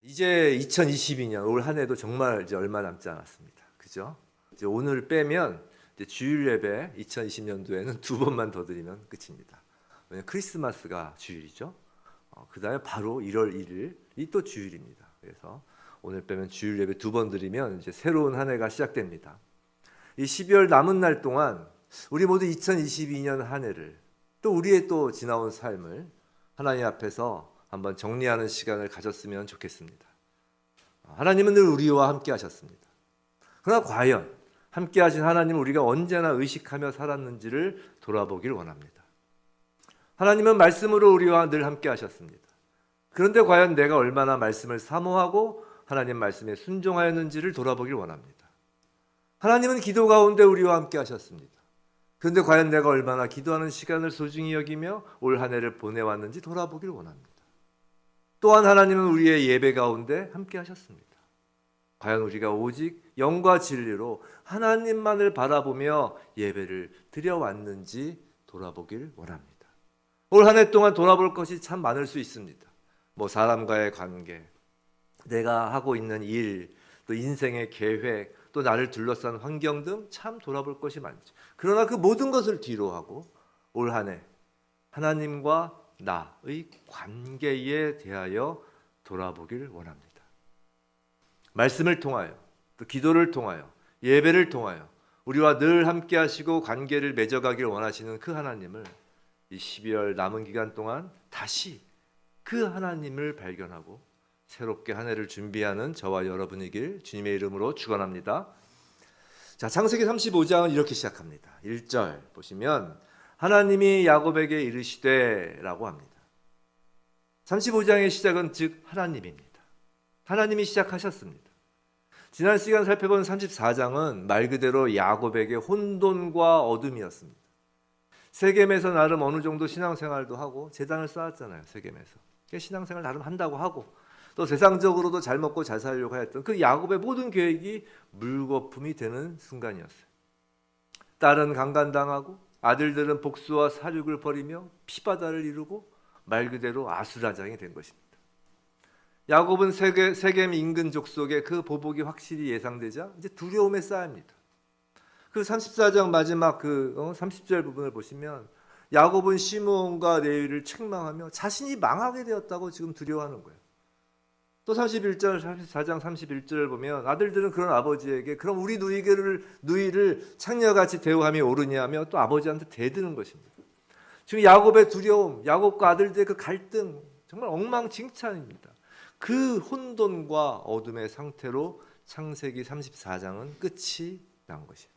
이제 2022년 올 한 해도 정말 이제 얼마 남지 않았습니다. 그죠? 이제 오늘 빼면 이제 주일 예배 2020년도에는 두 번만 더 드리면 끝입니다. 왜냐면 크리스마스가 주일이죠. 그다음에 바로 1월 1일이 또 주일입니다. 그래서 오늘 빼면 주일 예배 두 번 드리면 이제 새로운 한 해가 시작됩니다. 이 12월 남은 날 동안 우리 모두 2022년 한 해를 또 우리의 또 지나온 삶을 하나님 앞에서 한번 정리하는 시간을 가졌으면 좋겠습니다. 하나님은 늘 우리와 함께 하셨습니다. 그러나 과연 함께 하신 하나님을 우리가 언제나 의식하며 살았는지를 돌아보길 원합니다. 하나님은 말씀으로 우리와 늘 함께 하셨습니다. 그런데 과연 내가 얼마나 말씀을 사모하고 하나님 말씀에 순종하였는지를 돌아보길 원합니다. 하나님은 기도 가운데 우리와 함께 하셨습니다. 그런데 과연 내가 얼마나 기도하는 시간을 소중히 여기며 올 한 해를 보내왔는지 돌아보길 원합니다. 또한 하나님은 우리의 예배 가운데 함께 하셨습니다. 과연 우리가 오직 영과 진리로 하나님만을 바라보며 예배를 드려왔는지 돌아보길 원합니다. 올 한 해 동안 돌아볼 것이 참 많을 수 있습니다. 사람과의 관계, 내가 하고 있는 일, 또 인생의 계획, 또 나를 둘러싼 환경 등 참 돌아볼 것이 많죠. 그러나 그 모든 것을 뒤로 하고 올 한 해 하나님과 나의 관계에 대하여 돌아보길 원합니다. 말씀을 통하여, 또 기도를 통하여, 예배를 통하여 우리와 늘 함께 하시고 관계를 맺어가길 원하시는 그 하나님을 이 12월 남은 기간 동안 다시 그 하나님을 발견하고 새롭게 한 해를 준비하는 저와 여러분이길 주님의 이름으로 축원합니다. 자, 창세기 35장은 이렇게 시작합니다. 1절 보시면 하나님이 야곱에게 이르시되 라고 합니다. 35장의 시작은 즉 하나님입니다. 하나님이 시작하셨습니다. 지난 시간 살펴본 34장은 말 그대로 야곱에게 혼돈과 어둠이었습니다. 세겜에서 나름 어느 정도 신앙생활도 하고 재단을 쌓았잖아요. 세겜에서 신앙생활 나름 한다고 하고 또 세상적으로도 잘 먹고 잘 살려고 했던 그 야곱의 모든 계획이 물거품이 되는 순간이었어요. 딸은 강간당하고 아들들은 복수와 살육을 벌이며 피바다를 이루고 말 그대로 아수라장이 된 것입니다. 야곱은 세겜 인근 족속의 그 보복이 확실히 예상되자 이제 두려움에 쌓입니다. 그 34장 마지막 30절 부분을 보시면 야곱은 시므온과 레위를 책망하며 자신이 망하게 되었다고 지금 두려워하는 거예요. 또 31절, 34장 31절을 보면 아들들은 그런 아버지에게 그럼 우리 누이를 창녀같이 대우함이 옳으냐며 또 아버지한테 대드는 것입니다. 지금 야곱의 두려움, 야곱과 아들들의 그 갈등 정말 엉망진창입니다. 그 혼돈과 어둠의 상태로 창세기 34장은 끝이 난 것이에요.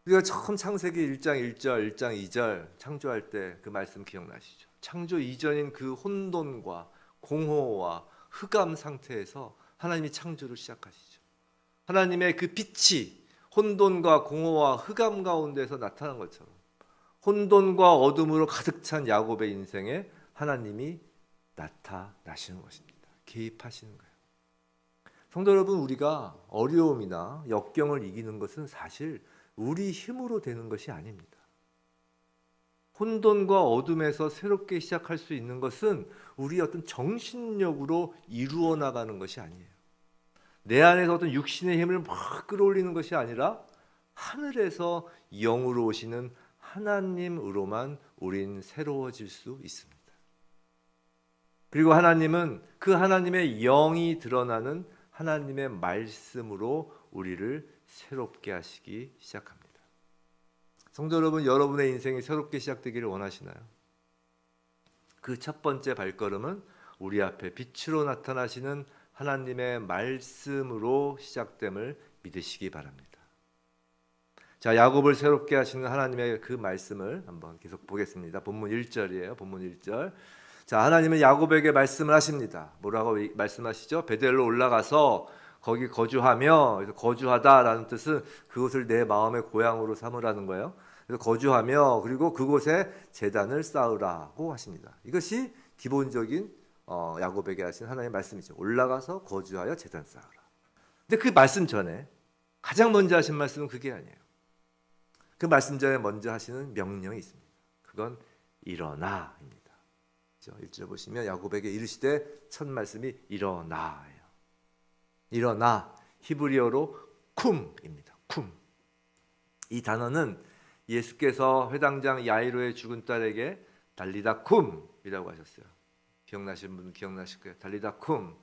우리가 처음 창세기 1장 1절, 1장 2절 창조할 때 그 말씀 기억나시죠? 창조 이전인 그 혼돈과 공허와 흑암 상태에서 하나님이 창조를 시작하시죠. 하나님의 그 빛이 혼돈과 공허와 흑암 가운데서 나타난 것처럼 혼돈과 어둠으로 가득 찬 야곱의 인생에 하나님이 나타나시는 것입니다. 개입하시는 거예요. 성도 여러분, 우리가 어려움이나 역경을 이기는 것은 사실 우리 힘으로 되는 것이 아닙니다. 혼돈과 어둠에서 새롭게 시작할 수 있는 것은 우리의 어떤 정신력으로 이루어 나가는 것이 아니에요. 내 안에서 어떤 육신의 힘을 막 끌어올리는 것이 아니라 하늘에서 영으로 오시는 하나님으로만 우린 새로워질 수 있습니다. 그리고 하나님은 그 하나님의 영이 드러나는 하나님의 말씀으로 우리를 새롭게 하시기 시작합니다. 성도 여러분, 여러분의 인생이 새롭게 시작되기를 원하시나요? 그 첫 번째 발걸음은 우리 앞에 빛으로 나타나시는 하나님의 말씀으로 시작됨을 믿으시기 바랍니다. 자, 야곱을 새롭게 하시는 하나님의 그 말씀을 한번 계속 보겠습니다. 본문 1절이에요. 본문 1절. 자, 하나님은 야곱에게 말씀을 하십니다. 뭐라고 말씀하시죠? 베델로 올라가서 거기 거주하며, 거주하다라는 뜻은 그곳을 내 마음의 고향으로 삼으라는 거예요. 그래서 거주하며 그리고 그곳에 제단을 쌓으라고 하십니다. 이것이 기본적인 야곱에게 하신 하나님의 말씀이죠. 올라가서 거주하여 제단 쌓으라. 근데 그 말씀 전에 가장 먼저 하신 말씀은 그게 아니에요. 그 말씀 전에 먼저 하시는 명령이 있습니다. 그건 일어나입니다. 1절 보시면 야곱에게 이르시되 첫 말씀이 일어나예요. 일어나, 히브리어로 쿰입니다. 쿰. 이 단어는 예수께서 회당장 야이로의 죽은 딸에게 달리다 쿰이라고 하셨어요. 기억나시는 분은 기억나실 거예요. 달리다 쿰,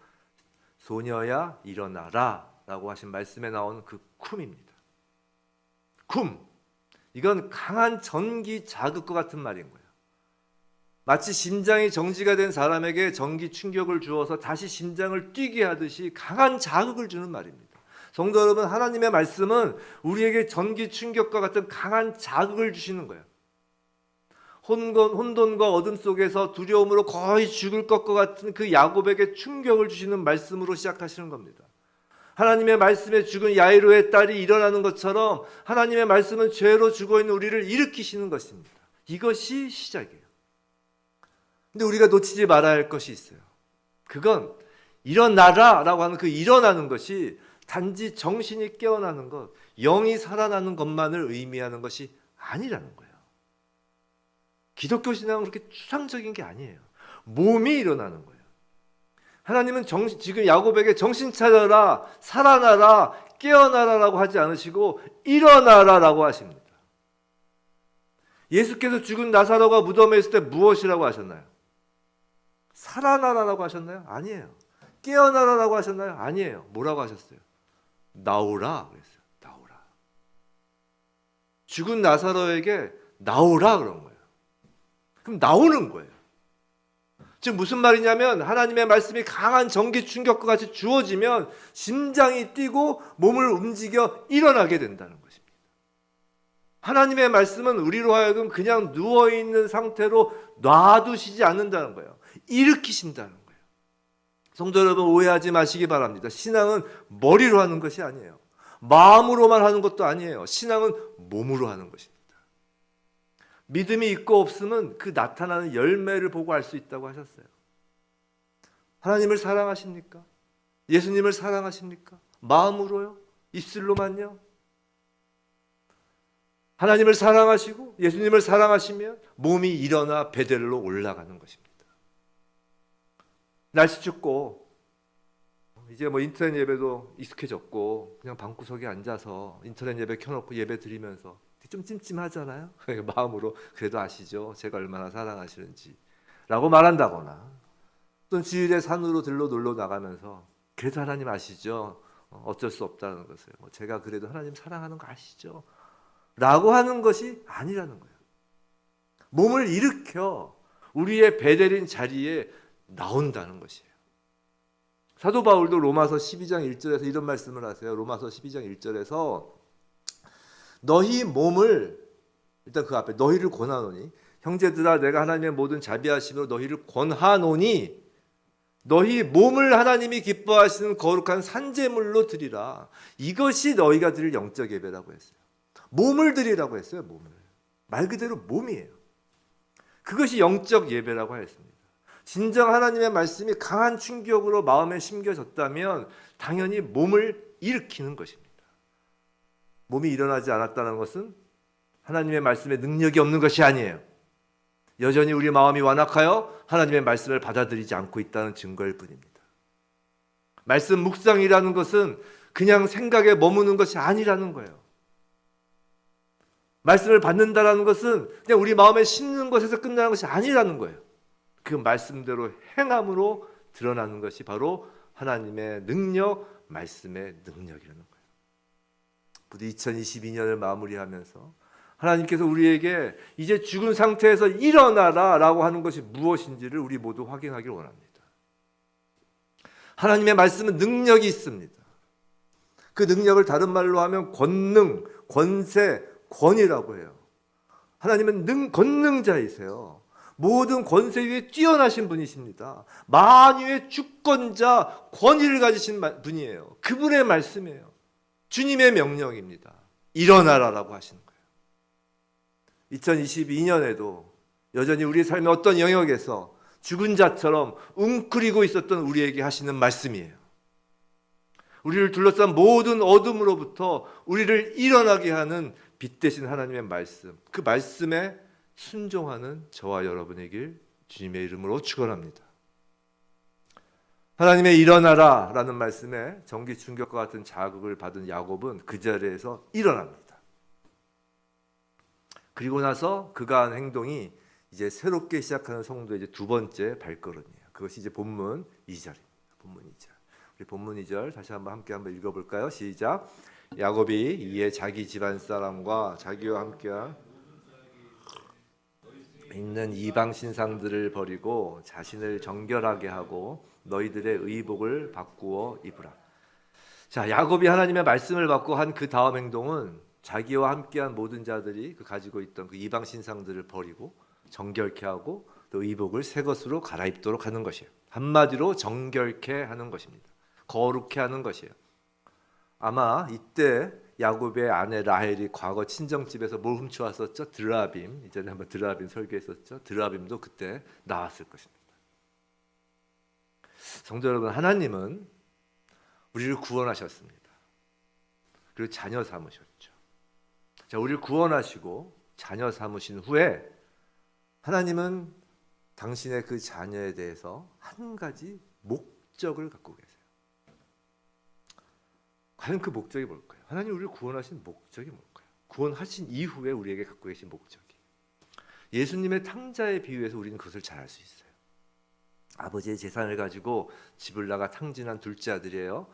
소녀야 일어나라 라고 하신 말씀에 나오는 그 쿰입니다. 쿰, 이건 강한 전기 자극과 같은 말인 거예요. 마치 심장이 정지가 된 사람에게 전기 충격을 주어서 다시 심장을 뛰게 하듯이 강한 자극을 주는 말입니다. 성도 여러분, 하나님의 말씀은 우리에게 전기 충격과 같은 강한 자극을 주시는 거예요. 혼돈과 어둠 속에서 두려움으로 거의 죽을 것과 같은 그 야곱에게 충격을 주시는 말씀으로 시작하시는 겁니다. 하나님의 말씀에 죽은 야이로의 딸이 일어나는 것처럼 하나님의 말씀은 죄로 죽어있는 우리를 일으키시는 것입니다. 이것이 시작이에요. 근데 우리가 놓치지 말아야 할 것이 있어요. 그건 일어나라 라고 하는 그 일어나는 것이 단지 정신이 깨어나는 것, 영이 살아나는 것만을 의미하는 것이 아니라는 거예요. 기독교 신앙은 그렇게 추상적인 게 아니에요. 몸이 일어나는 거예요. 하나님은 지금 야곱에게 정신 차려라, 살아나라, 깨어나라라고 하지 않으시고 일어나라라고 하십니다. 예수께서 죽은 나사로가 무덤에 있을 때 무엇이라고 하셨나요? 살아나라라고 하셨나요? 아니에요. 깨어나라라고 하셨나요? 아니에요. 뭐라고 하셨어요? 나오라 그랬어요. 나오라. 죽은 나사로에게 나오라 그런 거예요. 그럼 나오는 거예요. 지금 무슨 말이냐면 하나님의 말씀이 강한 전기 충격과 같이 주어지면 심장이 뛰고 몸을 움직여 일어나게 된다는 것입니다. 하나님의 말씀은 우리로 하여금 그냥 누워있는 상태로 놔두시지 않는다는 거예요. 일으키신다는 거예요. 성도 여러분, 오해하지 마시기 바랍니다. 신앙은 머리로 하는 것이 아니에요. 마음으로만 하는 것도 아니에요. 신앙은 몸으로 하는 것입니다. 믿음이 있고 없으면 그 나타나는 열매를 보고 알 수 있다고 하셨어요. 하나님을 사랑하십니까? 예수님을 사랑하십니까? 마음으로요? 입술로만요? 하나님을 사랑하시고 예수님을 사랑하시면 몸이 일어나 베델로 올라가는 것입니다. 날씨 춥고 이제 인터넷 예배도 익숙해졌고 그냥 방구석에 앉아서 인터넷 예배 켜놓고 예배 드리면서 좀 찜찜하잖아요. 마음으로 그래도 아시죠? 제가 얼마나 사랑하시는지 라고 말한다거나, 또는 주일에 산으로 들러 놀러 나가면서 그래도 하나님 아시죠? 어쩔 수 없다는 것을, 제가 그래도 하나님 사랑하는 거 아시죠? 라고 하는 것이 아니라는 거예요. 몸을 일으켜 우리의 베델인 자리에 나온다는 것이에요. 사도 바울도 로마서 12장 1절에서 이런 말씀을 하세요. 로마서 12장 1절에서 너희 몸을, 일단 그 앞에 너희를 권하노니, 형제들아 내가 하나님의 모든 자비하심으로 너희를 권하노니 너희 몸을 하나님이 기뻐하시는 거룩한 산제물로 드리라. 이것이 너희가 드릴 영적 예배라고 했어요. 몸을 드리라고 했어요. 몸을. 말 그대로 몸이에요. 그것이 영적 예배라고 했습니다. 진정 하나님의 말씀이 강한 충격으로 마음에 심겨졌다면 당연히 몸을 일으키는 것입니다. 몸이 일어나지 않았다는 것은 하나님의 말씀에 능력이 없는 것이 아니에요. 여전히 우리 마음이 완악하여 하나님의 말씀을 받아들이지 않고 있다는 증거일 뿐입니다. 말씀 묵상이라는 것은 그냥 생각에 머무는 것이 아니라는 거예요. 말씀을 받는다는 것은 그냥 우리 마음에 심는 것에서 끝나는 것이 아니라는 거예요. 그 말씀대로 행함으로 드러나는 것이 바로 하나님의 능력, 말씀의 능력이라는 거예요. 부디 2022년을 마무리하면서 하나님께서 우리에게 이제 죽은 상태에서 일어나라 라고 하는 것이 무엇인지를 우리 모두 확인하길 원합니다. 하나님의 말씀은 능력이 있습니다. 그 능력을 다른 말로 하면 권능, 권세, 권위라고 해요. 하나님은 권능자이세요. 모든 권세 위에 뛰어나신 분이십니다. 만유의 주권자, 권위를 가지신 분이에요. 그분의 말씀이에요. 주님의 명령입니다. 일어나라라고 하시는 거예요. 2022년에도 여전히 우리 삶의 어떤 영역에서 죽은 자처럼 웅크리고 있었던 우리에게 하시는 말씀이에요. 우리를 둘러싼 모든 어둠으로부터 우리를 일어나게 하는 빛 대신 하나님의 말씀, 그 말씀에 순종하는 저와 여러분이길 주님의 이름으로 축원합니다. 하나님의 일어나라 라는 말씀에 전기 충격과 같은 자극을 받은 야곱은 그 자리에서 일어납니다. 그리고 나서 그가 한 행동이 이제 새롭게 시작하는 성도의 이제 두 번째 발걸음이에요. 그것이 이제 본문 2절입니다. 본문 2절. 우리 본문 2절 다시 함께 읽어볼까요? 시작. 야곱이 이에 자기 집안 사람과 자기와 함께한 있는 이방 신상들을 버리고 자신을 정결하게 하고 너희들의 의복을 바꾸어 입으라. 자, 야곱이 하나님의 말씀을 받고 한 그 다음 행동은 자기와 함께한 모든 자들이 그 가지고 있던 그 이방 신상들을 버리고 정결케 하고 또 의복을 새 것으로 갈아입도록 하는 것이에요. 한마디로 정결케 하는 것입니다. 거룩케 하는 것이에요. 아마 이때 야곱의 아내 라헬이 과거 친정집에서 뭘 훔쳐왔었죠? 드라빔. 이전에 한번 드라빔 설교했었죠. 드라빔도 그때 나왔을 것입니다. 성도 여러분, 하나님은 우리를 구원하셨습니다. 그리고 자녀 삼으셨죠. 자, 우리를 구원하시고 자녀 삼으신 후에 하나님은 당신의 그 자녀에 대해서 한 가지 목적을 갖고 계세요. 과연 그 목적이 뭘까요? 하나님 우리를 구원하신 목적이 뭘까요? 구원하신 이후에 우리에게 갖고 계신 목적이. 예수님의 탕자의 비유에서 우리는 그것을 잘 알 수 있어요. 아버지의 재산을 가지고 집을 나가 탕진한 둘째 아들이에요.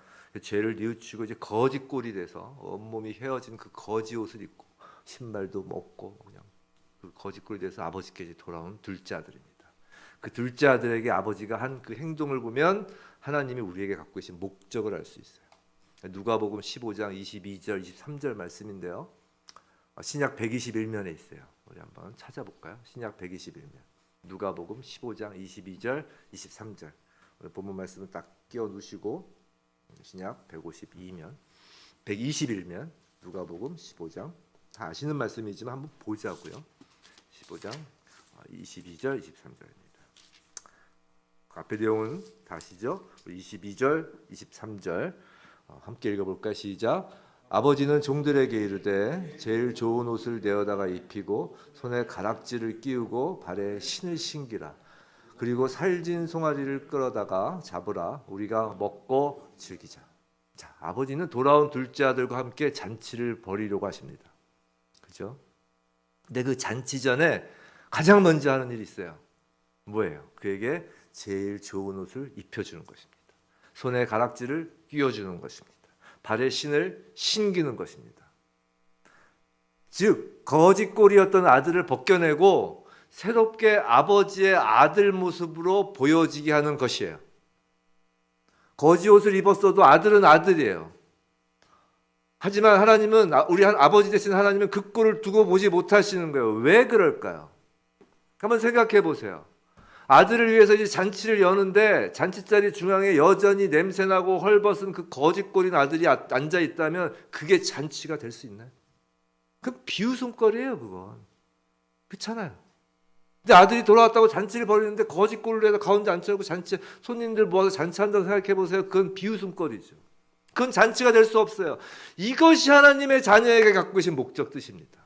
죄를 뉘우치고 이제 거지꼴이 돼서 온몸이 헤어진 그 거지 옷을 입고 신발도 먹고 그냥 그 거지꼴이 돼서 아버지께 돌아온 둘째 아들입니다. 그 둘째 아들에게 아버지가 한 그 행동을 보면 하나님이 우리에게 갖고 계신 목적을 알 수 있어요. 누가복음 15장 22절 23절 말씀인데요. 신약 121면에 있어요. 우리 한번 찾아볼까요? 신약 121면. 누가복음 15장 22절 23절. 오늘 본문 말씀을 딱 끼워 누시고 신약 152면 121면 누가복음 15장 다 아시는 말씀이지만 한번 보자고요. 15장 22절 23절입니다. 앞에 내용은 다 아시죠? 22절 23절 함께 읽어볼까요? 시작. 아버지는 종들에게 이르되 제일 좋은 옷을 내어다가 입히고 손에 가락지를 끼우고 발에 신을 신기라. 그리고 살진 송아지를 끌어다가 잡으라. 우리가 먹고 즐기자. 자, 아버지는 돌아온 둘째 아들과 함께 잔치를 벌이려고 하십니다. 그죠? 근데 그 잔치 전에 가장 먼저 하는 일이 있어요. 뭐예요? 그에게 제일 좋은 옷을 입혀주는 것입니다. 손에 가락지를 끼워주는 것입니다. 발에 신을 신기는 것입니다. 즉 거짓골이었던 아들을 벗겨내고 새롭게 아버지의 아들 모습으로 보여지게 하는 것이에요. 거짓 옷을 입었어도 아들은 아들이에요. 하지만 하나님은 우리 아버지 되신 하나님은 그 꼴을 두고 보지 못하시는 거예요. 왜 그럴까요? 한번 생각해 보세요. 아들을 위해서 이제 잔치를 여는데 잔치자리 중앙에 여전히 냄새나고 헐벗은 그 거짓골인 아들이 앉아 있다면 그게 잔치가 될 수 있나요? 그건 비웃음거리예요, 그건. 그렇잖아요. 근데 아들이 돌아왔다고 잔치를 벌이는데 거짓골을 해서 가운데 앉혀놓고 잔치 손님들 모아서 잔치한다고 생각해 보세요. 그건 비웃음거리죠. 그건 잔치가 될 수 없어요. 이것이 하나님의 자녀에게 갖고 계신 목적 뜻입니다.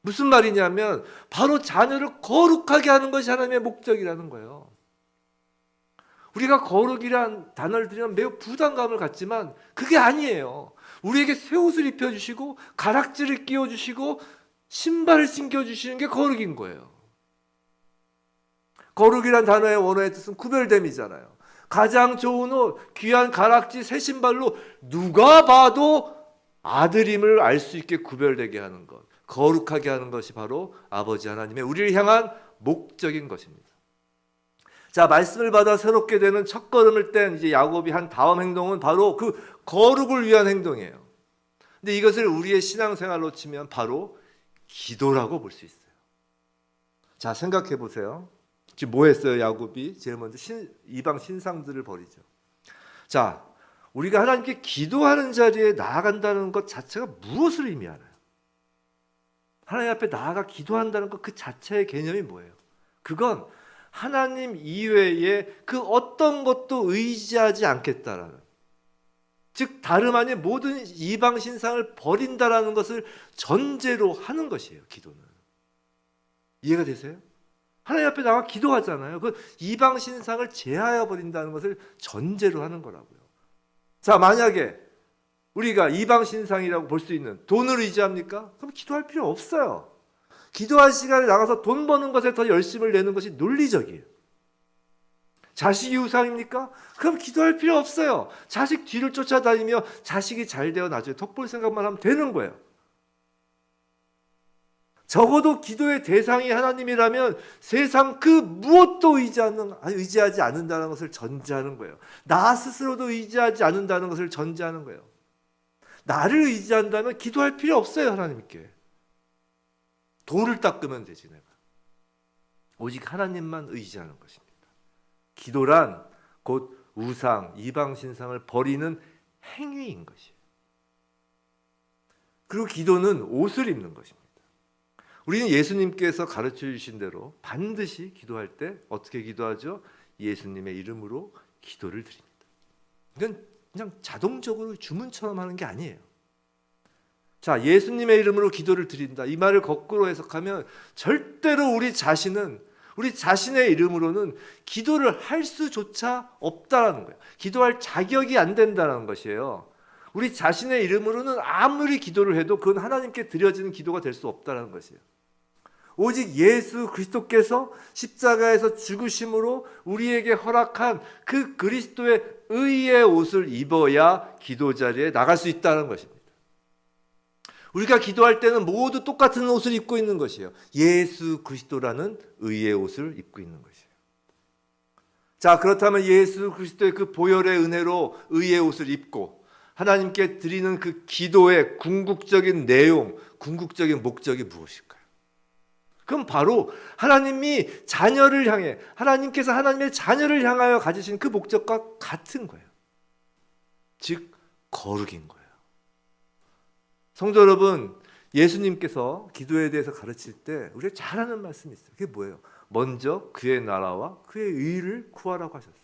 무슨 말이냐면 바로 자녀를 거룩하게 하는 것이 하나님의 목적이라는 거예요. 우리가 거룩이란 단어를 들으면 매우 부담감을 갖지만 그게 아니에요. 우리에게 새 옷을 입혀주시고 가락지를 끼워주시고 신발을 신겨주시는 게 거룩인 거예요. 거룩이란 단어의 원어의 뜻은 구별됨이잖아요. 가장 좋은 옷, 귀한 가락지, 새 신발로 누가 봐도 아들임을 알 수 있게 구별되게 하는 것, 거룩하게 하는 것이 바로 아버지 하나님의 우리를 향한 목적인 것입니다. 자, 말씀을 받아 새롭게 되는 첫 걸음을 뗀 이제 야곱이 한 다음 행동은 바로 그 거룩을 위한 행동이에요. 근데 이것을 우리의 신앙생활로 치면 바로 기도라고 볼 수 있어요. 자, 생각해 보세요. 지금 뭐 했어요, 야곱이? 제일 먼저 이방 신상들을 버리죠. 자, 우리가 하나님께 기도하는 자리에 나아간다는 것 자체가 무엇을 의미하나요? 하나님 앞에 나아가 기도한다는 것 그 자체의 개념이 뭐예요? 그건 하나님 이외에 그 어떤 것도 의지하지 않겠다라는, 즉 다름 아닌 모든 이방 신상을 버린다라는 것을 전제로 하는 것이에요. 기도는. 이해가 되세요? 하나님 앞에 나가 기도하잖아요. 그 이방 신상을 제하여 버린다는 것을 전제로 하는 거라고요. 자, 만약에 우리가 이방 신상이라고 볼 수 있는 돈을 의지합니까? 그럼 기도할 필요 없어요. 기도할 시간에 나가서 돈 버는 것에 더 열심을 내는 것이 논리적이에요. 자식이 우상입니까? 그럼 기도할 필요 없어요. 자식 뒤를 쫓아다니며 자식이 잘 되어 나중에 덕볼 생각만 하면 되는 거예요. 적어도 기도의 대상이 하나님이라면 세상 그 무엇도 의지하지 않는다는 것을 전제하는 거예요. 나 스스로도 의지하지 않는다는 것을 전제하는 거예요. 나를 의지한다면 기도할 필요 없어요. 하나님께. 돌을 닦으면 되지 내가. 오직 하나님만 의지하는 것입니다. 기도란 곧 우상, 이방 신상을 버리는 행위인 것이에요. 그리고 기도는 옷을 입는 것입니다. 우리는 예수님께서 가르쳐 주신 대로 반드시 기도할 때 어떻게 기도하죠? 예수님의 이름으로 기도를 드립니다. 이건 그냥 자동적으로 주문처럼 하는 게 아니에요. 자, 예수님의 이름으로 기도를 드린다. 이 말을 거꾸로 해석하면 절대로 우리 자신의 이름으로는 기도를 할 수조차 없다라는 거예요. 기도할 자격이 안 된다는 것이에요. 우리 자신의 이름으로는 아무리 기도를 해도 그건 하나님께 드려지는 기도가 될 수 없다는 것이에요. 오직 예수 그리스도께서 십자가에서 죽으심으로 우리에게 허락한 그 그리스도의 의의 옷을 입어야 기도 자리에 나갈 수 있다는 것입니다. 우리가 기도할 때는 모두 똑같은 옷을 입고 있는 것이에요. 예수 그리스도라는 의의 옷을 입고 있는 것이에요. 자, 그렇다면 예수 그리스도의 그 보혈의 은혜로 의의 옷을 입고 하나님께 드리는 그 기도의 궁극적인 내용, 궁극적인 목적이 무엇일까요? 그럼 바로 하나님이 자녀를 향해, 하나님께서 하나님의 자녀를 향하여 가지신 그 목적과 같은 거예요. 즉 거룩인 거예요. 성도 여러분, 예수님께서 기도에 대해서 가르칠 때 우리가 잘 아는 말씀이 있어요. 그게 뭐예요? 먼저 그의 나라와 그의 의를 구하라고 하셨어요.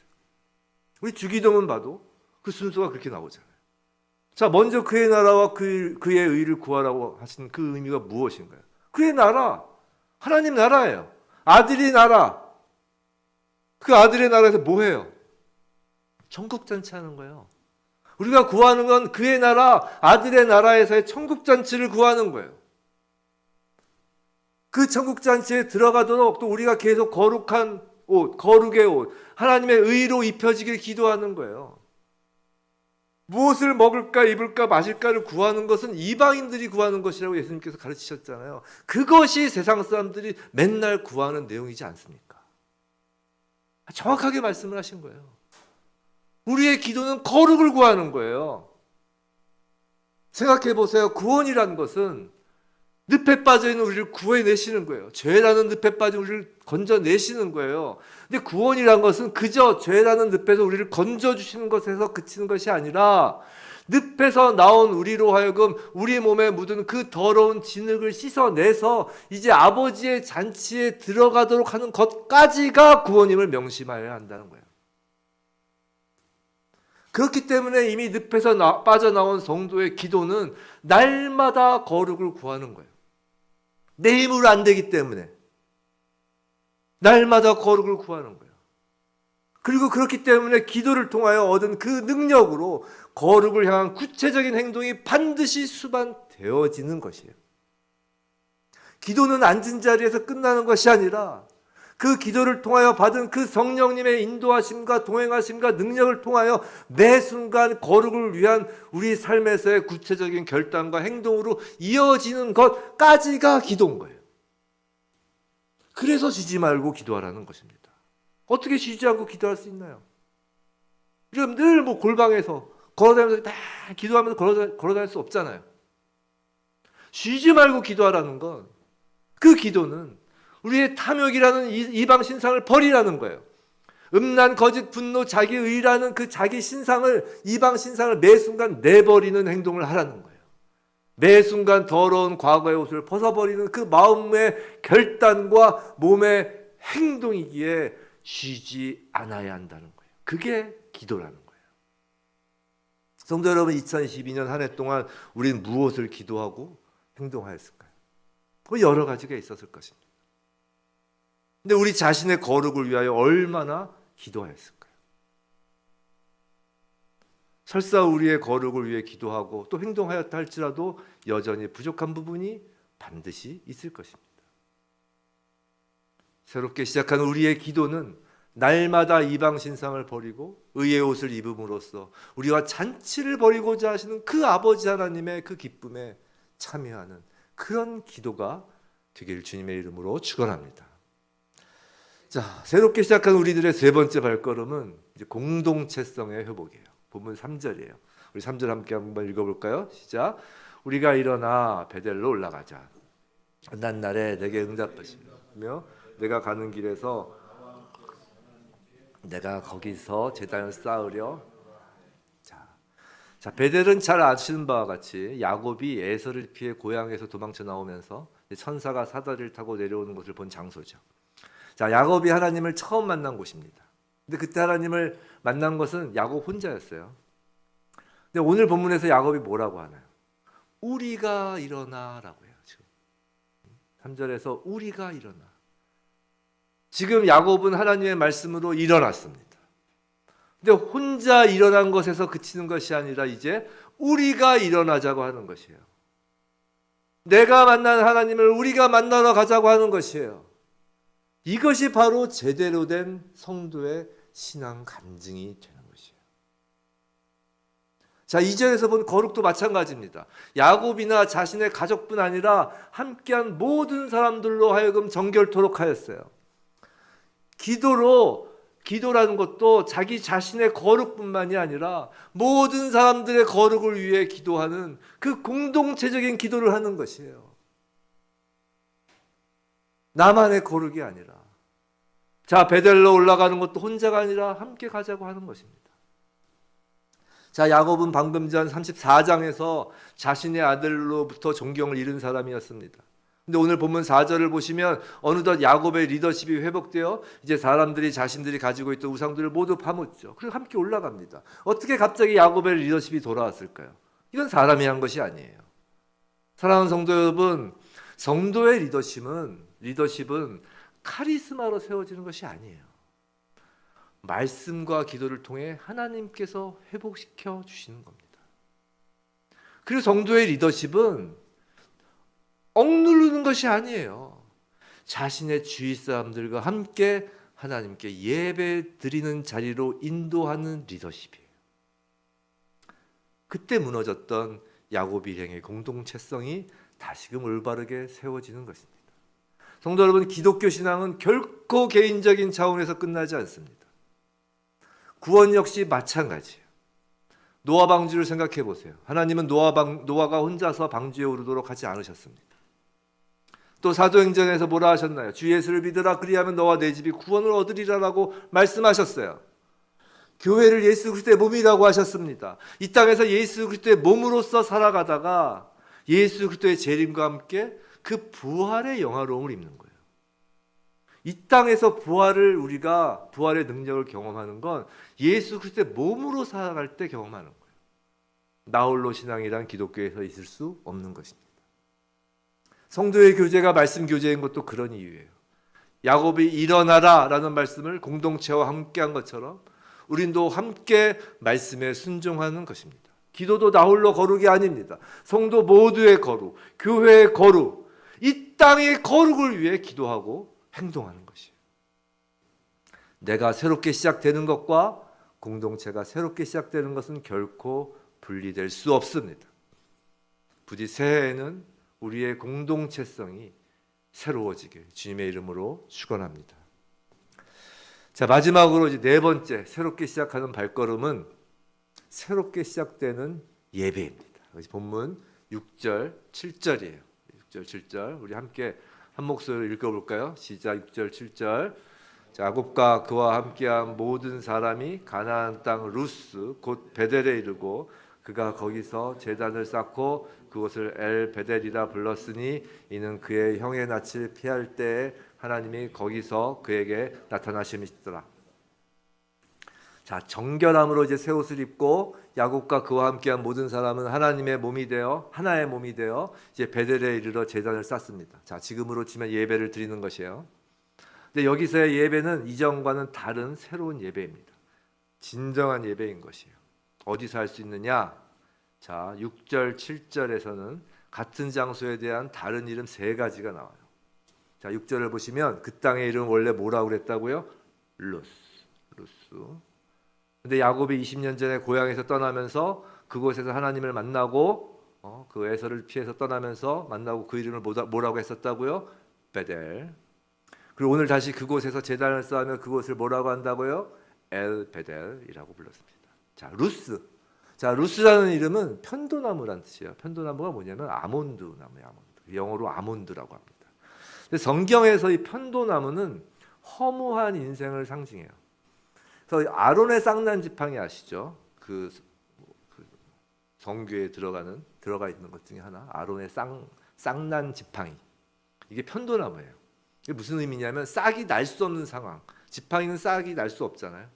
우리 주기도문 봐도 그 순서가 그렇게 나오잖아요. 자, 먼저 그의 나라와 그의 의를 구하라고 하신 그 의미가 무엇인가요? 그의 나라, 하나님 나라예요. 아들이 나라. 그 아들의 나라에서 뭐 해요? 천국잔치 하는 거예요. 우리가 구하는 건 그의 나라, 아들의 나라에서의 천국잔치를 구하는 거예요. 그 천국잔치에 들어가도록 또 우리가 계속 거룩한 옷, 거룩의 옷, 하나님의 의로 입혀지길 기도하는 거예요. 무엇을 먹을까, 입을까, 마실까를 구하는 것은 이방인들이 구하는 것이라고 예수님께서 가르치셨잖아요. 그것이 세상 사람들이 맨날 구하는 내용이지 않습니까? 정확하게 말씀을 하신 거예요. 우리의 기도는 거룩을 구하는 거예요. 생각해 보세요. 구원이라는 것은 늪에 빠져있는 우리를 구해내시는 거예요. 죄라는 늪에 빠진 우리를 건져내시는 거예요. 근데 구원이란 것은 그저 죄라는 늪에서 우리를 건져주시는 것에서 그치는 것이 아니라 늪에서 나온 우리로 하여금 우리 몸에 묻은 그 더러운 진흙을 씻어내서 이제 아버지의 잔치에 들어가도록 하는 것까지가 구원임을 명심하여야 한다는 거예요. 그렇기 때문에 이미 늪에서 빠져나온 성도의 기도는 날마다 거룩을 구하는 거예요. 내 힘으로 안 되기 때문에 날마다 거룩을 구하는 거예요. 그리고 그렇기 때문에 기도를 통하여 얻은 그 능력으로 거룩을 향한 구체적인 행동이 반드시 수반되어지는 것이에요. 기도는 앉은 자리에서 끝나는 것이 아니라 그 기도를 통하여 받은 그 성령님의 인도하심과 동행하심과 능력을 통하여 매 순간 거룩을 위한 우리 삶에서의 구체적인 결단과 행동으로 이어지는 것까지가 기도인 거예요. 그래서 쉬지 말고 기도하라는 것입니다. 어떻게 쉬지 않고 기도할 수 있나요? 지금 늘 골방에서 걸어다니면서 다 기도하면서 걸어다닐 수 없잖아요. 쉬지 말고 기도하라는 건 그 기도는 우리의 탐욕이라는 이방 신상을 버리라는 거예요. 음란, 거짓, 분노, 자기 의라는 그 자기 신상을, 이방 신상을 매 순간 내버리는 행동을 하라는 거예요. 매 순간 더러운 과거의 옷을 벗어버리는 그 마음의 결단과 몸의 행동이기에 쉬지 않아야 한다는 거예요. 그게 기도라는 거예요. 성도 여러분, 2022년 한 해 동안 우리는 무엇을 기도하고 행동하였을까요? 여러 가지가 있었을 것입니다. 근데 우리 자신의 거룩을 위하여 얼마나 기도하였을까요? 설사 우리의 거룩을 위해 기도하고 또 행동하였다 할지라도 여전히 부족한 부분이 반드시 있을 것입니다. 새롭게 시작한 우리의 기도는 날마다 이방 신상을 버리고 의의 옷을 입음으로써 우리와 잔치를 벌이고자 하시는 그 아버지 하나님의 그 기쁨에 참여하는 그런 기도가 되길 주님의 이름으로 축원합니다. 자, 새롭게 시작한 우리들의 세 번째 발걸음은 이제 공동체성의 회복이에요. 본문 3절이에요. 우리 3절 함께 한번 읽어볼까요? 시작. 우리가 일어나 베델로 올라가자. 난 날에 내게 응답하시며 내가 가는 길에서 내가 거기서 제단을 쌓으려. 자, 베델은 잘 아시는 바와 같이 야곱이 에서를 피해 고향에서 도망쳐 나오면서 천사가 사다리를 타고 내려오는 것을 본 장소죠. 자, 야곱이 하나님을 처음 만난 곳입니다. 근데 그때 하나님을 만난 것은 야곱 혼자였어요. 근데 오늘 본문에서 야곱이 뭐라고 하나요? 우리가 일어나라고 해요. 지금 3절에서 우리가 일어나. 지금 야곱은 하나님의 말씀으로 일어났습니다. 근데 혼자 일어난 것에서 그치는 것이 아니라 이제 우리가 일어나자고 하는 것이에요. 내가 만난 하나님을 우리가 만나러 가자고 하는 것이에요. 이것이 바로 제대로 된 성도의 신앙 간증이 되는 것이에요. 자, 2절에서 본 거룩도 마찬가지입니다. 야곱이나 자신의 가족뿐 아니라 함께한 모든 사람들로 하여금 정결토록 하였어요. 기도라는 것도 자기 자신의 거룩뿐만이 아니라 모든 사람들의 거룩을 위해 기도하는 그 공동체적인 기도를 하는 것이에요. 나만의 거룩이 아니라. 자, 베델로 올라가는 것도 혼자가 아니라 함께 가자고 하는 것입니다. 자, 야곱은 방금 전 34장에서 자신의 아들로부터 존경을 잃은 사람이었습니다. 근데 오늘 본문 4절을 보시면 어느덧 야곱의 리더십이 회복되어 이제 사람들이 자신들이 가지고 있던 우상들을 모두 파묻죠. 그리고 함께 올라갑니다. 어떻게 갑자기 야곱의 리더십이 돌아왔을까요? 이건 사람이 한 것이 아니에요. 사랑하는 성도 여러분, 성도의 리더십은 카리스마로 세워지는 것이 아니에요. 말씀과 기도를 통해 하나님께서 회복시켜 주시는 겁니다. 그리고 성도의 리더십은 억누르는 것이 아니에요. 자신의 주위 사람들과 함께 하나님께 예배 드리는 자리로 인도하는 리더십이에요. 그때 무너졌던 야곱 일행의 공동체성이 다시금 올바르게 세워지는 것입니다. 성도 여러분, 기독교 신앙은 결코 개인적인 차원에서 끝나지 않습니다. 구원 역시 마찬가지예요. 노아 방주를 생각해 보세요. 하나님은 노아가 혼자서 방주에 오르도록 하지 않으셨습니다. 또 사도행전에서 뭐라 하셨나요? 주 예수를 믿으라, 그리하면 너와 내 집이 구원을 얻으리라라고 말씀하셨어요. 교회를 예수 그리스도의 몸이라고 하셨습니다. 이 땅에서 예수 그리스도의 몸으로서 살아가다가 예수 그리스도의 재림과 함께 그 부활의 영화로움을 입는 거예요. 이 땅에서 우리가 부활의 능력을 경험하는 건 예수 그리스도의 몸으로 살아갈 때 경험하는 거예요. 나홀로 신앙이란 기독교에서 있을 수 없는 것입니다. 성도의 교제가 말씀 교제인 것도 그런 이유예요. 야곱이 일어나라 라는 말씀을 공동체와 함께한 것처럼 우린도 함께 말씀에 순종하는 것입니다. 기도도 나홀로 거룩이 아닙니다. 성도 모두의 거룩, 교회의 거룩, 이 땅의 거룩을 위해 기도하고 행동하는 것이에요. 내가 새롭게 시작되는 것과 공동체가 새롭게 시작되는 것은 결코 분리될 수 없습니다. 부디 새해에는 우리의 공동체성이 새로워지길 주님의 이름으로 축원합니다. 자, 마지막으로 이제 네 번째 새롭게 시작하는 발걸음은 새롭게 시작되는 예배입니다. 본문 6절, 7절이에요. 6절, 7절 우리 함께 한 목소리로 읽어볼까요? 시작. 6절, 7절. 자, 야곱과 그와 함께한 모든 사람이 가나안 땅 루스 곧 베델에 이르고 그가 거기서 제단을 쌓고 그곳을 엘 베델이라 불렀으니 이는 그의 형의 낯을 피할 때에 하나님이 거기서 그에게 나타나심이시더라. 자, 정결함으로 이제 새 옷을 입고 야곱과 그와 함께한 모든 사람은 하나님의 몸이 되어 하나의 몸이 되어 이제 베델에 이르러 제단을 쌓습니다. 자, 지금으로 치면 예배를 드리는 것이에요. 근데 여기서의 예배는 이전과는 다른 새로운 예배입니다. 진정한 예배인 것이에요. 어디서 할 수 있느냐? 자, 6절, 7절에서는 같은 장소에 대한 다른 이름 3가지가 나와요. 자, 6절을 보시면 그 땅의 이름 원래 뭐라고 그랬다고요? 루스. 근데 야곱이 20년 전에 고향에서 떠나면서 그곳에서 하나님을 만나고 그 에서를 피해서 떠나면서 만나고 그 이름을 뭐라고 했었다고요? 베델. 그리고 오늘 다시 그곳에서 제단을 쌓으며 그곳을 뭐라고 한다고요? 엘 베델이라고 불렀습니다. 자, 루스. 자, 루스라는 이름은 편도나무란 뜻이에요. 편도나무가 뭐냐면 아몬드 나무예요. 아몬드. 영어로 아몬드라고 합니다. 근데 성경에서 이 편도나무는 허무한 인생을 상징해요. 그래서 아론의 쌍난 지팡이 아시죠? 그 성교에 들어가 있는 것 중에 하나, 아론의 쌍난 지팡이. 이게 편도나무예요. 이게 무슨 의미냐면 싹이 날 수 없는 상황. 지팡이는 싹이 날 수 없잖아요.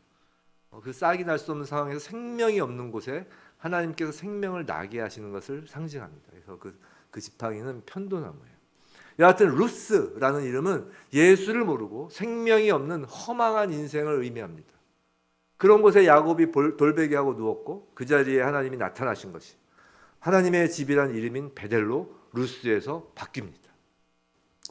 그 싹이 날 수 없는 상황에서 생명이 없는 곳에 하나님께서 생명을 나게 하시는 것을 상징합니다. 그래서 그 지팡이는 편도나무예요. 여하튼 루스라는 이름은 예수를 모르고 생명이 없는 허망한 인생을 의미합니다. 그런 곳에 야곱이 돌베개하고 누웠고 그 자리에 하나님이 나타나신 것이 하나님의 집이란 이름인 베델로 루스에서 바뀝니다.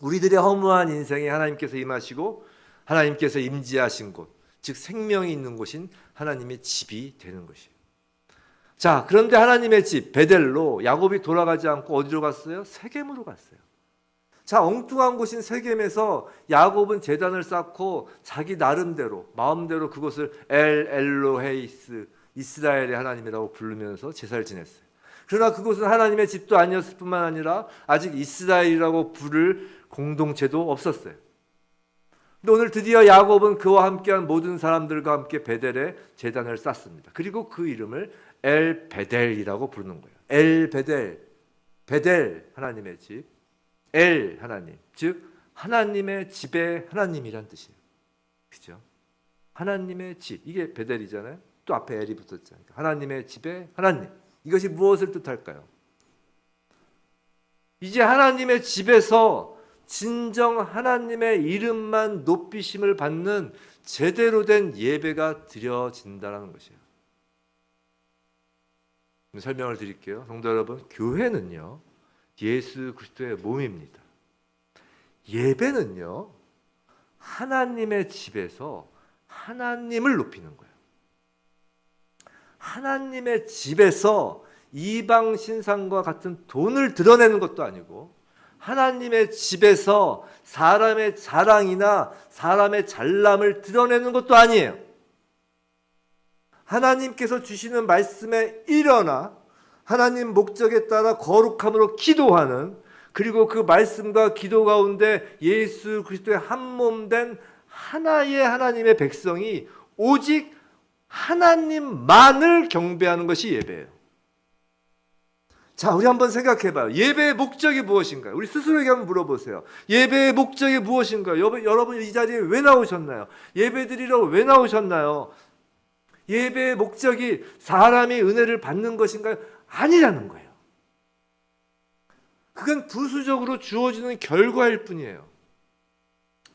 우리들의 허무한 인생에 하나님께서 임하시고 하나님께서 임재하신 곳, 즉 생명이 있는 곳인 하나님의 집이 되는 것이에요. 자, 그런데 하나님의 집 베델로 야곱이 돌아가지 않고 어디로 갔어요? 세겜으로 갔어요. 자, 엉뚱한 곳인 세겜에서 야곱은 제단을 쌓고 자기 나름대로 마음대로 그것을 엘로헤이스, 이스라엘의 하나님이라고 부르면서 제사를 지냈어요. 그러나 그곳은 하나님의 집도 아니었을 뿐만 아니라 아직 이스라엘이라고 부를 공동체도 없었어요. 근데 오늘 드디어 야곱은 그와 함께한 모든 사람들과 함께 베델에 제단을 쌓습니다. 그리고 그 이름을 엘 베델이라고 부르는 거예요. 엘 베델, 베델 하나님의 집, 엘 하나님, 즉 하나님의 집의 하나님이란 뜻이에요. 그죠? 하나님의 집, 이게 베델이잖아요. 또 앞에 엘이 붙었잖아요. 하나님의 집의 하나님. 이것이 무엇을 뜻할까요? 이제 하나님의 집에서 진정 하나님의 이름만 높이심을 받는 제대로 된 예배가 드려진다는 것이에요. 설명을 드릴게요. 성도 여러분, 교회는요 예수 그리스도의 몸입니다. 예배는요 하나님의 집에서 하나님을 높이는 거예요. 하나님의 집에서 이방 신상과 같은 돈을 드러내는 것도 아니고 하나님의 집에서 사람의 자랑이나 사람의 잘남을 드러내는 것도 아니에요. 하나님께서 주시는 말씀에 일어나 하나님 목적에 따라 거룩함으로 기도하는, 그리고 그 말씀과 기도 가운데 예수 그리스도의 한 몸 된 하나의 하나님의 백성이 오직 하나님만을 경배하는 것이 예배예요. 자, 우리 한번 생각해봐요. 예배의 목적이 무엇인가요? 우리 스스로에게 한번 물어보세요. 예배의 목적이 무엇인가요? 여러분 이 자리에 왜 나오셨나요? 예배드리러 왜 나오셨나요? 예배의 목적이 사람이 은혜를 받는 것인가요? 아니라는 거예요. 그건 부수적으로 주어지는 결과일 뿐이에요.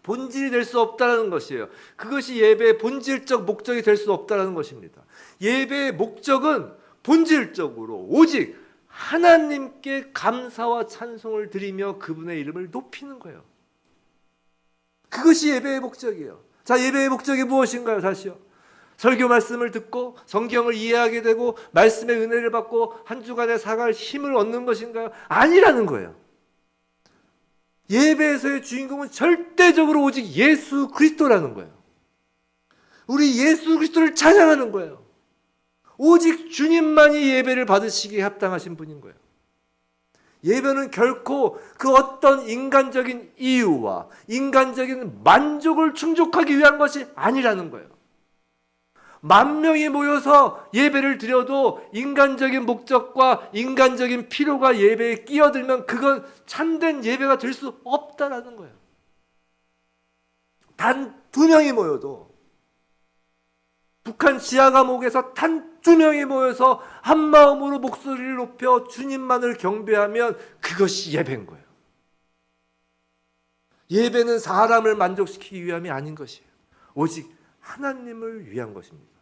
본질이 될 수 없다는 것이에요. 그것이 예배의 본질적 목적이 될 수 없다는 것입니다. 예배의 목적은 본질적으로 오직 하나님께 감사와 찬송을 드리며 그분의 이름을 높이는 거예요. 그것이 예배의 목적이에요. 자, 예배의 목적이 무엇인가요? 다시요. 설교 말씀을 듣고 성경을 이해하게 되고 말씀의 은혜를 받고 한 주간의 살아갈 힘을 얻는 것인가요? 아니라는 거예요. 예배에서의 주인공은 절대적으로 오직 예수 그리스도라는 거예요. 우리 예수 그리스도를 찬양하는 거예요. 오직 주님만이 예배를 받으시기에 합당하신 분인 거예요. 예배는 결코 그 어떤 인간적인 이유와 인간적인 만족을 충족하기 위한 것이 아니라는 거예요. 10,000명이 모여서 예배를 드려도 인간적인 목적과 인간적인 필요가 예배에 끼어들면 그건 참된 예배가 될 수 없다라는 거예요. 단 2명이 모여도, 북한 지하 감옥에서 단 2명이 모여서 한 마음으로 목소리를 높여 주님만을 경배하면 그것이 예배인 거예요. 예배는 사람을 만족시키기 위함이 아닌 것이에요. 오직 하나님을 위한 것입니다.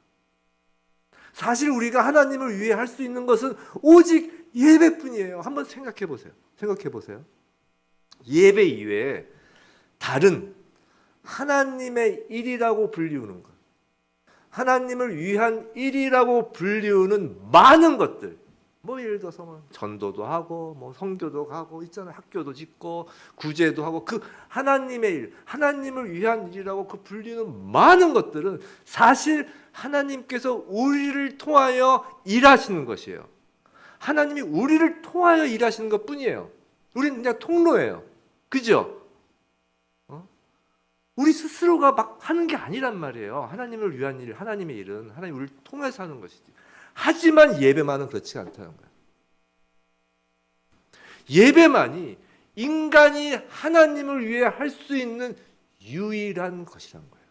사실 우리가 하나님을 위해 할 수 있는 것은 오직 예배뿐이에요. 한번 생각해 보세요. 예배 이외에 다른 하나님의 일이라고 불리우는 것, 하나님을 위한 일이라고 불리우는 많은 것들, 뭐 예를 들어서 뭐 전도도 하고 뭐 선교도 가고 있잖아요. 학교도 짓고 구제도 하고 그 하나님의 일, 하나님을 위한 일이라고 그 불리는 많은 것들은 사실 하나님께서 우리를 통하여 일하시는 것이에요. 하나님이 우리를 통하여 일하시는 것뿐이에요. 우리는 그냥 통로예요. 그죠? 우리 스스로가 막 하는 게 아니란 말이에요. 하나님을 위한 일, 하나님의 일은 하나님 우리를 통해서 하는 것이지. 하지만 예배만은 그렇지 않다는 거예요. 예배만이 인간이 하나님을 위해 할 수 있는 유일한 것이란 거예요.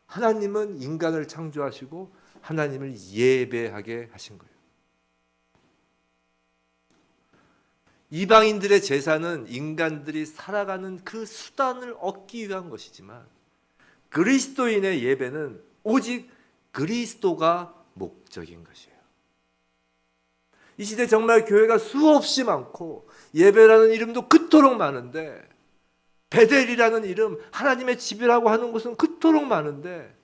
하나님은 인간을 창조하시고 하나님을 예배하게 하신 거예요. 이방인들의 제사는 인간들이 살아가는 그 수단을 얻기 위한 것이지만 그리스도인의 예배는 오직 그리스도가 목적인 것이에요. 이 시대 정말 교회가 수없이 많고 예배라는 이름도 그토록 많은데 베델이라는 이름, 하나님의 집이라고 하는 곳은 그토록 많은데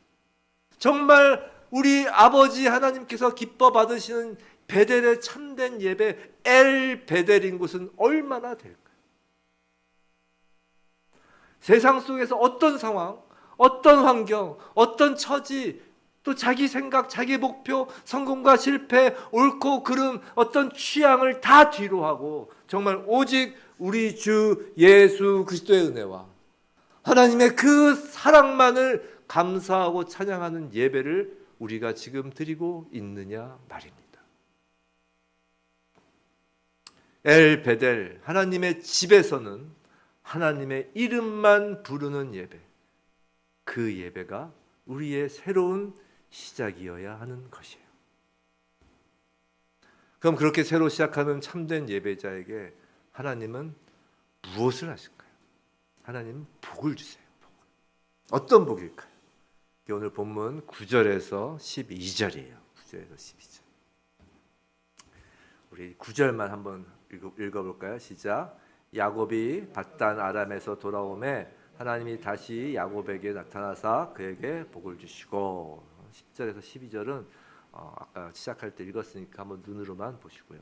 정말 우리 아버지 하나님께서 기뻐 받으시는 베델의 참된 예배 엘 베델인 곳은 얼마나 될까요? 세상 속에서 어떤 상황, 어떤 환경, 어떤 처지, 또 자기 생각, 자기 목표, 성공과 실패, 옳고 그름, 어떤 취향을 다 뒤로 하고 정말 오직 우리 주 예수 그리스도의 은혜와 하나님의 그 사랑만을 감사하고 찬양하는 예배를 우리가 지금 드리고 있느냐 말입니다. 엘 베델, 하나님의 집에서는 하나님의 이름만 부르는 예배, 그 예배가 우리의 새로운 시작이어야 하는 것이에요. 그럼 그렇게 새로 시작하는 참된 예배자에게 하나님은 무엇을 하실까요? 하나님은 복을 주세요. 어떤 복일까요? 오늘 본문 9절에서 12절이에요. 9절에서 12절. 우리 9절만 한번 읽어볼까요? 시작. 야곱이 밧단 아람에서 돌아오매 하나님이 다시 야곱에게 나타나사 그에게 복을 주시고 10절에서 12절은 아까 시작할 때 읽었으니까 한번 눈으로만 보시고요.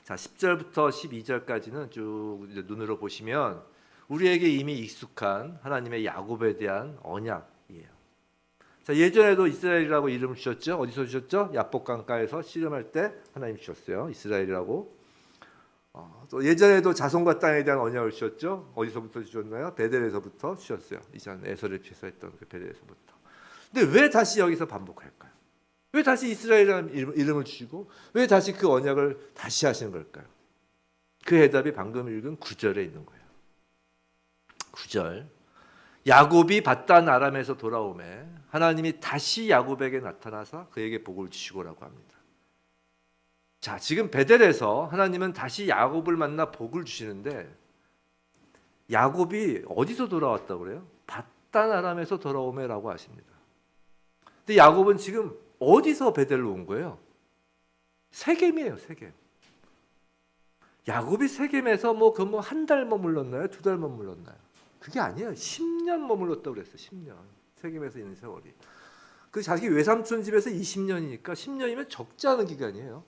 자, 10절부터 12절까지는 쭉 이제 눈으로 보시면 우리에게 이미 익숙한 하나님의 야곱에 대한 언약이에요. 자, 예전에도 이스라엘이라고 이름을 주셨죠. 어디서 주셨죠? 야복 강가에서 씨름할 때 하나님 주셨어요. 이스라엘이라고. 또 예전에도 자손과 땅에 대한 언약을 주셨죠. 어디서부터 주셨나요? 베델에서부터 주셨어요. 이전 에서를 피해서 했던 그 베델에서부터. 근데 왜 다시 여기서 반복할까요? 왜 다시 이스라엘이라는 이름을 주시고 왜 다시 그 언약을 다시 하시는 걸까요? 그 해답이 방금 읽은 9절에 있는 거예요. 9절. 야곱이 밧단 아람에서 돌아오매 하나님이 다시 야곱에게 나타나서 그에게 복을 주시고라고 합니다. 자, 지금 베델에서 하나님은 다시 야곱을 만나 복을 주시는데 야곱이 어디서 돌아왔다고 그래요? 밧단 아람에서 돌아오매라고 하십니다. 근데 야곱은 지금 어디서 베델로 온 거예요? 세겜이에요, 세겜. 야곱이 세겜에서 한 달 머물렀나요? 2달 머물렀나요? 그게 아니에요. 10년 머물렀다고 그랬어요. 10년. 세겜에서 있는 세월이. 그 자기 외삼촌 집에서 20년이니까 10년이면 적지 않은 기간이에요.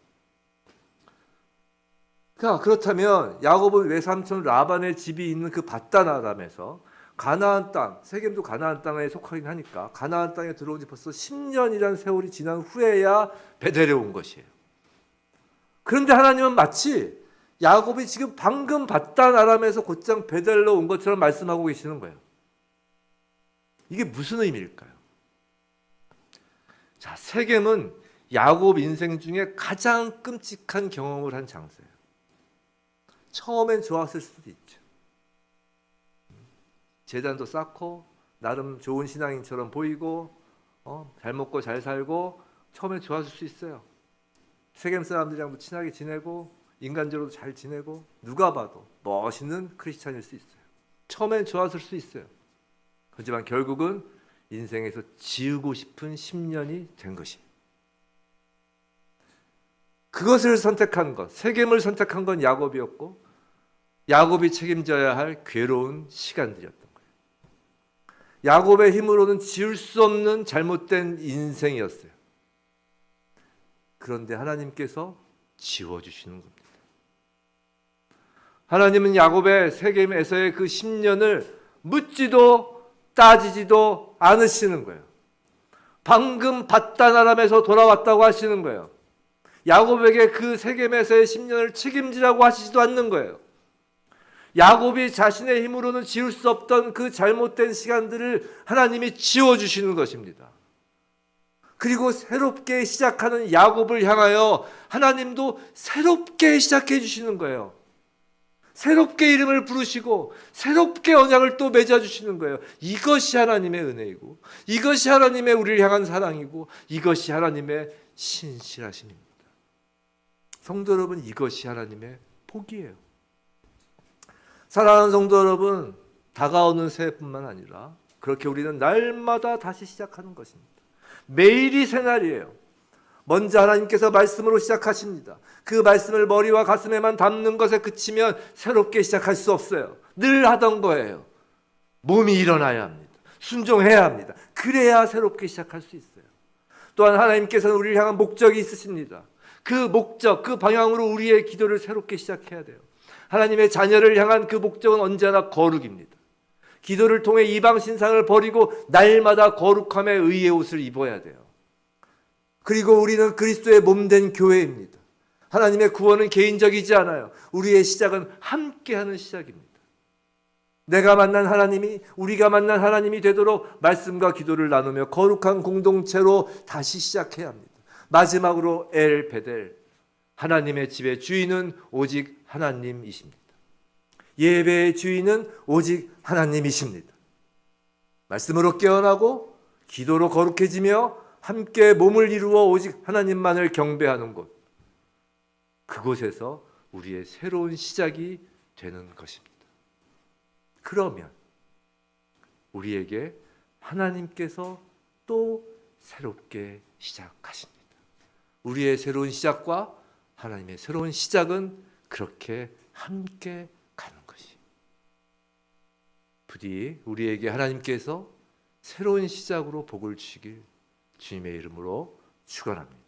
그렇다면 야곱은 외삼촌 라반의 집이 있는 그 밧단 아람에서 가나안 땅, 세겜도 가나안 땅에 속하긴 하니까 가나안 땅에 들어온 지 벌써 10년이라는 세월이 지난 후에야 베델에 온 것이에요. 그런데 하나님은 마치 야곱이 지금 방금 밧단 아람에서 곧장 베델로 온 것처럼 말씀하고 계시는 거예요. 이게 무슨 의미일까요? 자, 세겜은 야곱 인생 중에 가장 끔찍한 경험을 한 장소예요. 처음엔 좋았을 수도 있죠. 재단도 쌓고 나름 좋은 신앙인처럼 보이고 잘 먹고 잘 살고 처음엔 좋았을 수 있어요. 세겜 사람들이랑도 친하게 지내고 인간적으로도 잘 지내고 누가 봐도 멋있는 크리스찬일 수 있어요. 처음엔 좋았을 수 있어요. 하지만 결국은 인생에서 지우고 싶은 10년이 된 것이. 그것을 선택한 것, 세겜을 선택한 건 야곱이었고 야곱이 책임져야 할 괴로운 시간들이었던 거예요. 야곱의 힘으로는 지울 수 없는 잘못된 인생이었어요. 그런데 하나님께서 지워주시는 겁니다. 하나님은 야곱의 세겜에서의 그 10년을 묻지도 따지지도 않으시는 거예요. 방금 밧단아람에서 돌아왔다고 하시는 거예요. 야곱에게 그 세겜에서의 10년을 책임지라고 하시지도 않는 거예요. 야곱이 자신의 힘으로는 지울 수 없던 그 잘못된 시간들을 하나님이 지워주시는 것입니다. 그리고 새롭게 시작하는 야곱을 향하여 하나님도 새롭게 시작해 주시는 거예요. 새롭게 이름을 부르시고 새롭게 언약을 또 맺어주시는 거예요. 이것이 하나님의 은혜이고 이것이 하나님의 우리를 향한 사랑이고 이것이 하나님의 신실하심입니다. 성도 여러분, 이것이 하나님의 복이에요. 사랑하는 성도 여러분, 다가오는 새해뿐만 아니라 그렇게 우리는 날마다 다시 시작하는 것입니다. 매일이 새날이에요. 먼저 하나님께서 말씀으로 시작하십니다. 그 말씀을 머리와 가슴에만 담는 것에 그치면 새롭게 시작할 수 없어요. 늘 하던 거예요. 몸이 일어나야 합니다. 순종해야 합니다. 그래야 새롭게 시작할 수 있어요. 또한 하나님께서는 우리를 향한 목적이 있으십니다. 그 목적, 그 방향으로 우리의 기도를 새롭게 시작해야 돼요. 하나님의 자녀를 향한 그 목적은 언제나 거룩입니다. 기도를 통해 이방 신상을 버리고 날마다 거룩함의 의의 옷을 입어야 돼요. 그리고 우리는 그리스도의 몸된 교회입니다. 하나님의 구원은 개인적이지 않아요. 우리의 시작은 함께하는 시작입니다. 내가 만난 하나님이, 우리가 만난 하나님이 되도록 말씀과 기도를 나누며 거룩한 공동체로 다시 시작해야 합니다. 마지막으로 엘 베델, 하나님의 집의 주인은 오직 하나님이십니다. 예배의 주인은 오직 하나님이십니다. 말씀으로 깨어나고 기도로 거룩해지며 함께 몸을 이루어 오직 하나님만을 경배하는 곳, 그곳에서 우리의 새로운 시작이 되는 것입니다. 그러면 우리에게 하나님께서 또 새롭게 시작하십니다. 우리의 새로운 시작과 하나님의 새로운 시작은 그렇게 함께 가는 것이. 부디 우리에게 하나님께서 새로운 시작으로 복을 주시길 주님의 이름으로 축원합니다.